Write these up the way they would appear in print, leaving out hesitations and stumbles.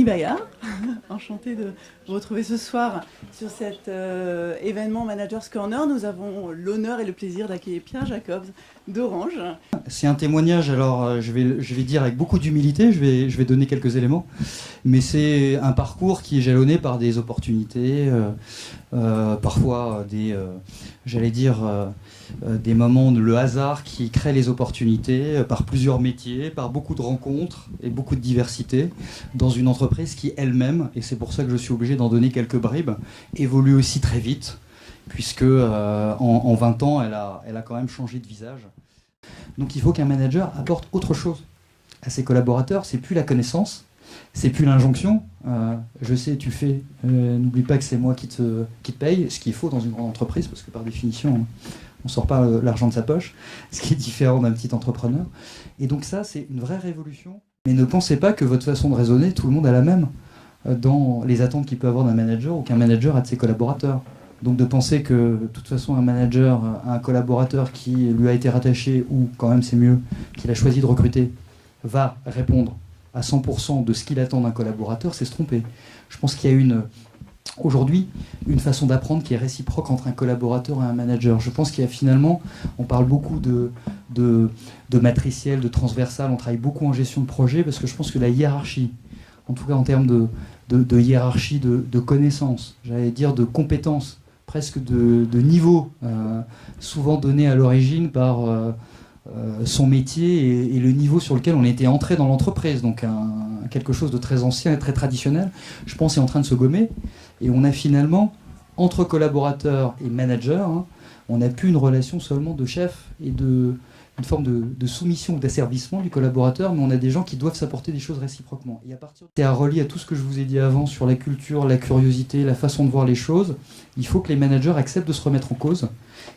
Denis Bayard, enchanté de vous retrouver ce soir sur cet événement Managers Corner. Nous avons l'honneur et le plaisir d'accueillir Pierre Jacobs d'Orange. C'est un témoignage, alors je vais dire avec beaucoup d'humilité, je vais donner quelques éléments, mais c'est un parcours qui est jalonné par des opportunités, parfois des moments de le hasard qui crée les opportunités, par plusieurs métiers, par beaucoup de rencontres et beaucoup de diversité, dans une entreprise qui elle-même, et c'est pour ça que je suis obligé d'en donner quelques bribes, évolue aussi très vite, puisque en 20 ans, elle a quand même changé de visage. Donc il faut qu'un manager apporte autre chose à ses collaborateurs. C'est plus la connaissance, c'est plus l'injonction. Je sais, tu fais, n'oublie pas que c'est moi qui te paye, ce qui est faux dans une grande entreprise, parce que par définition, on ne sort pas l'argent de sa poche, ce qui est différent d'un petit entrepreneur. Et donc ça, c'est une vraie révolution. Mais ne pensez pas que votre façon de raisonner, tout le monde a la même dans les attentes qu'il peut avoir d'un manager ou qu'un manager a de ses collaborateurs. Donc de penser que, de toute façon, un manager a un collaborateur qui lui a été rattaché, ou quand même c'est mieux, qu'il a choisi de recruter, va répondre à 100% de ce qu'il attend d'un collaborateur, c'est se tromper. Je pense qu'il y a aujourd'hui une façon d'apprendre qui est réciproque entre un collaborateur et un manager. Je pense qu'il y a finalement, on parle beaucoup de matriciel, de transversal, on travaille beaucoup en gestion de projet, parce que je pense que la hiérarchie, en tout cas en termes de hiérarchie, de connaissances, j'allais dire de compétences, presque de niveau, souvent donné à l'origine par son métier et le niveau sur lequel on était entré dans l'entreprise, donc quelque chose de très ancien et très traditionnel, je pense est en train de se gommer, et on a finalement, entre collaborateurs et managers, on n'a plus une relation seulement de chef et une forme de soumission ou d'asservissement du collaborateur, mais on a des gens qui doivent s'apporter des choses réciproquement. Et à partir c'est à relier à tout ce que je vous ai dit avant sur la culture, la curiosité, la façon de voir les choses, il faut que les managers acceptent de se remettre en cause.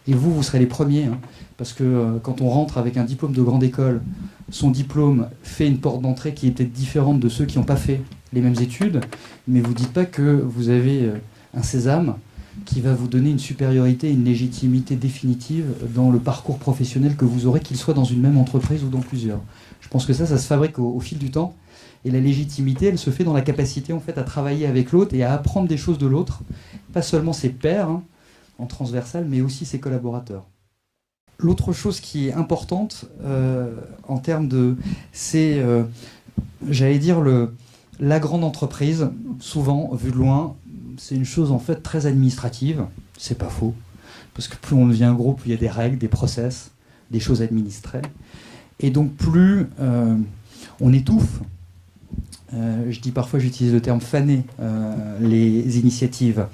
Et vous serez les premiers, parce que quand on rentre avec un diplôme de grande école, son diplôme fait une porte d'entrée qui est peut-être différente de ceux qui n'ont pas fait les mêmes études, mais vous ne dites pas que vous avez un sésame qui va vous donner une supériorité, une légitimité définitive dans le parcours professionnel que vous aurez, qu'il soit dans une même entreprise ou dans plusieurs. Je pense que ça se fabrique au fil du temps, et la légitimité, elle se fait dans la capacité en fait à travailler avec l'autre et à apprendre des choses de l'autre, pas seulement ses pairs, en transversal, mais aussi ses collaborateurs. L'autre chose qui est importante en termes c'est, j'allais dire, la grande entreprise, souvent, vue de loin, c'est une chose en fait très administrative, c'est pas faux, parce que plus on devient gros, plus il y a des règles, des process, des choses administrées, et donc plus on étouffe, je dis parfois, j'utilise le terme faner, les initiatives.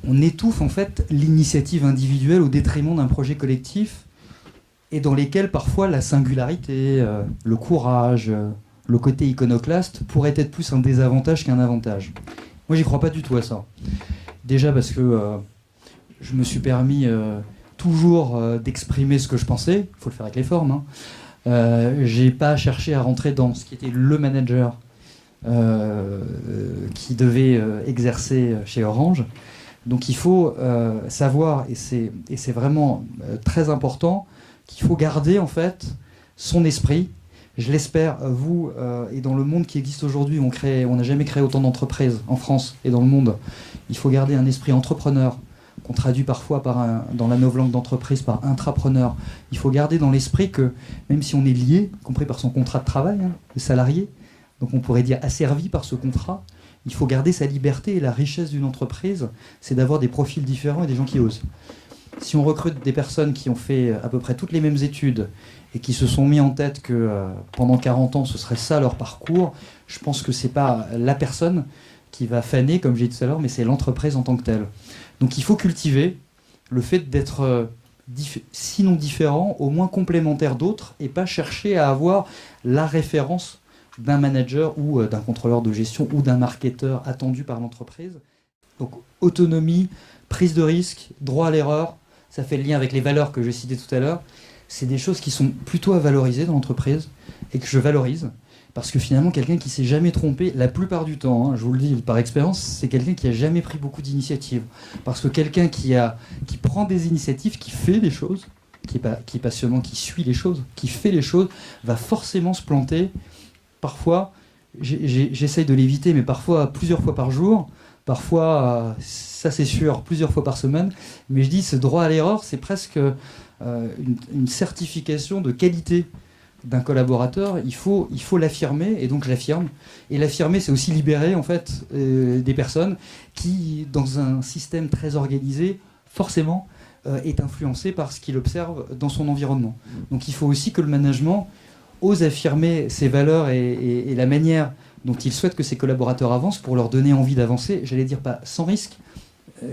On étouffe en fait l'initiative individuelle au détriment d'un projet collectif, et dans lesquels parfois la singularité, le courage, le côté iconoclaste pourrait être plus un désavantage qu'un avantage. Moi, j'y crois pas du tout à ça. Déjà parce que je me suis permis toujours d'exprimer ce que je pensais. Il faut le faire avec les formes. J'ai pas cherché à rentrer dans ce qui était le manager qui devait exercer chez Orange. Donc il faut savoir, et c'est vraiment très important, qu'il faut garder en fait son esprit. Je l'espère, vous, et dans le monde qui existe aujourd'hui, on n'a jamais créé autant d'entreprises en France et dans le monde. Il faut garder un esprit entrepreneur, qu'on traduit parfois dans la novlangue d'entreprise par intrapreneur. Il faut garder dans l'esprit que, même si on est lié, compris par son contrat de travail, le salarié, donc on pourrait dire asservi par ce contrat, il faut garder sa liberté, et la richesse d'une entreprise, c'est d'avoir des profils différents et des gens qui osent. Si on recrute des personnes qui ont fait à peu près toutes les mêmes études et qui se sont mis en tête que pendant 40 ans, ce serait ça leur parcours, je pense que c'est pas la personne qui va faner, comme j'ai dit tout à l'heure, mais c'est l'entreprise en tant que telle. Donc il faut cultiver le fait d'être sinon différent, au moins complémentaire d'autres, et pas chercher à avoir la référence d'un manager ou d'un contrôleur de gestion ou d'un marketeur attendu par l'entreprise. Donc autonomie, prise de risque, droit à l'erreur, ça fait le lien avec les valeurs que je citais tout à l'heure. C'est des choses qui sont plutôt à valoriser dans l'entreprise et que je valorise, parce que finalement quelqu'un qui s'est jamais trompé, la plupart du temps, je vous le dis par expérience, c'est quelqu'un qui a jamais pris beaucoup d'initiatives. Parce que quelqu'un qui prend des initiatives, qui fait des choses, qui est pas seulement qui suit les choses, qui fait les choses, va forcément se planter, parfois j'essaye de l'éviter, mais parfois plusieurs fois par jour, parfois, ça c'est sûr, plusieurs fois par semaine. Mais je dis, ce droit à l'erreur, c'est presque une certification de qualité d'un collaborateur. Il faut l'affirmer, et donc je l'affirme. Et l'affirmer, c'est aussi libérer en fait des personnes qui, dans un système très organisé, forcément est influencé par ce qu'il observe dans son environnement. Donc il faut aussi que le management ose affirmer ses valeurs et la manière dont il souhaite que ses collaborateurs avancent pour leur donner envie d'avancer, j'allais dire pas sans risque.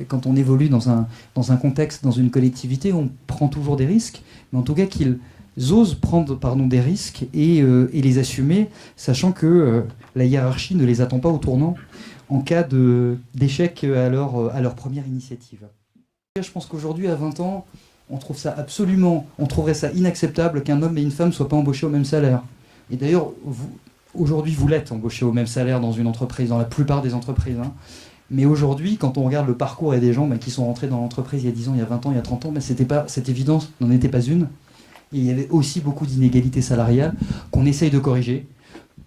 Quand on évolue dans un contexte, dans une collectivité, on prend toujours des risques, mais en tout cas qu'ils osent prendre des risques et les assumer, sachant que la hiérarchie ne les attend pas au tournant en cas d'échec à leur première initiative. Je pense qu'aujourd'hui, à 20 ans, on trouverait ça inacceptable qu'un homme et une femme ne soient pas embauchés au même salaire. Et d'ailleurs, aujourd'hui, vous l'êtes embauchés au même salaire dans une entreprise, dans la plupart des entreprises. Hein. Mais aujourd'hui, quand on regarde le parcours et des gens qui sont rentrés dans l'entreprise il y a 10 ans, il y a 20 ans, il y a 30 ans, cette évidence n'en était pas une. Et il y avait aussi beaucoup d'inégalités salariales qu'on essaye de corriger.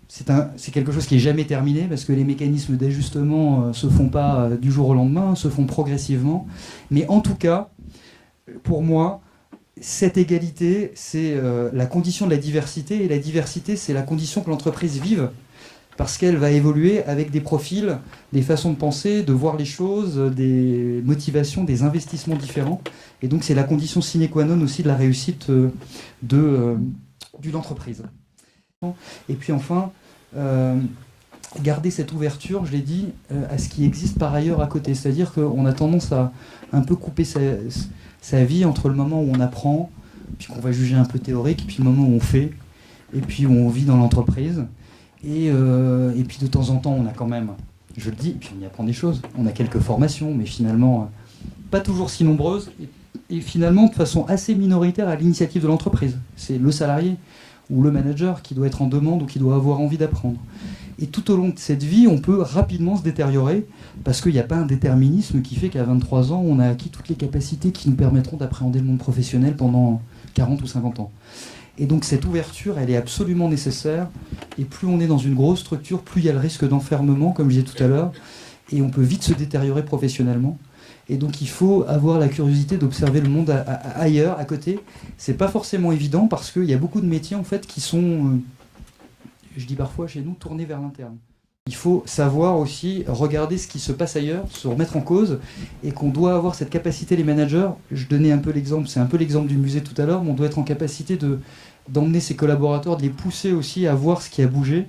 C'est quelque chose qui n'est jamais terminé parce que les mécanismes d'ajustement ne se font pas du jour au lendemain, se font progressivement. Mais en tout cas, pour moi, cette égalité, c'est la condition de la diversité. Et la diversité, c'est la condition que l'entreprise vive parce qu'elle va évoluer avec des profils, des façons de penser, de voir les choses, des motivations, des investissements différents. Et donc, c'est la condition sine qua non aussi de la réussite d'une entreprise. Et puis enfin, garder cette ouverture, je l'ai dit, à ce qui existe par ailleurs à côté. C'est-à-dire qu'on a tendance à un peu couper sa vie entre le moment où on apprend, puis qu'on va juger un peu théorique, puis le moment où on fait, et puis où on vit dans l'entreprise. Et puis de temps en temps, on a quand même, je le dis, et puis on y apprend des choses. On a quelques formations, mais finalement, pas toujours si nombreuses, et finalement de façon assez minoritaire à l'initiative de l'entreprise. C'est le salarié ou le manager qui doit être en demande ou qui doit avoir envie d'apprendre. Et tout au long de cette vie, on peut rapidement se détériorer parce qu'il n'y a pas un déterminisme qui fait qu'à 23 ans, on a acquis toutes les capacités qui nous permettront d'appréhender le monde professionnel pendant 40 ou 50 ans. Et donc cette ouverture, elle est absolument nécessaire. Et plus on est dans une grosse structure, plus il y a le risque d'enfermement, comme je disais tout à l'heure, et on peut vite se détériorer professionnellement. Et donc il faut avoir la curiosité d'observer le monde ailleurs, à côté. C'est pas forcément évident parce qu'il y a beaucoup de métiers en fait qui sont, je dis parfois chez nous, tournés vers l'interne. Il faut savoir aussi regarder ce qui se passe ailleurs, se remettre en cause, et qu'on doit avoir cette capacité, les managers, je donnais un peu l'exemple, c'est un peu l'exemple du musée tout à l'heure, mais on doit être en capacité d'emmener ses collaborateurs, de les pousser aussi à voir ce qui a bougé,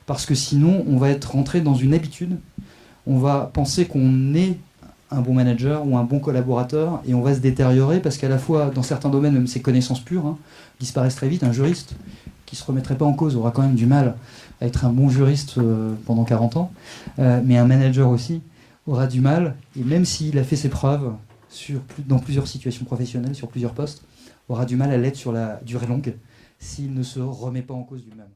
parce que sinon on va être rentré dans une habitude, on va penser qu'on est un bon manager ou un bon collaborateur, et on va se détériorer, parce qu'à la fois, dans certains domaines, même ses connaissances pures disparaissent très vite. Un juriste qui ne se remettrait pas en cause aura quand même du mal à être un bon juriste pendant 40 ans, mais un manager aussi aura du mal, et même s'il a fait ses preuves dans plusieurs situations professionnelles, sur plusieurs postes, aura du mal à l'être sur la durée longue s'il ne se remet pas en cause lui-même.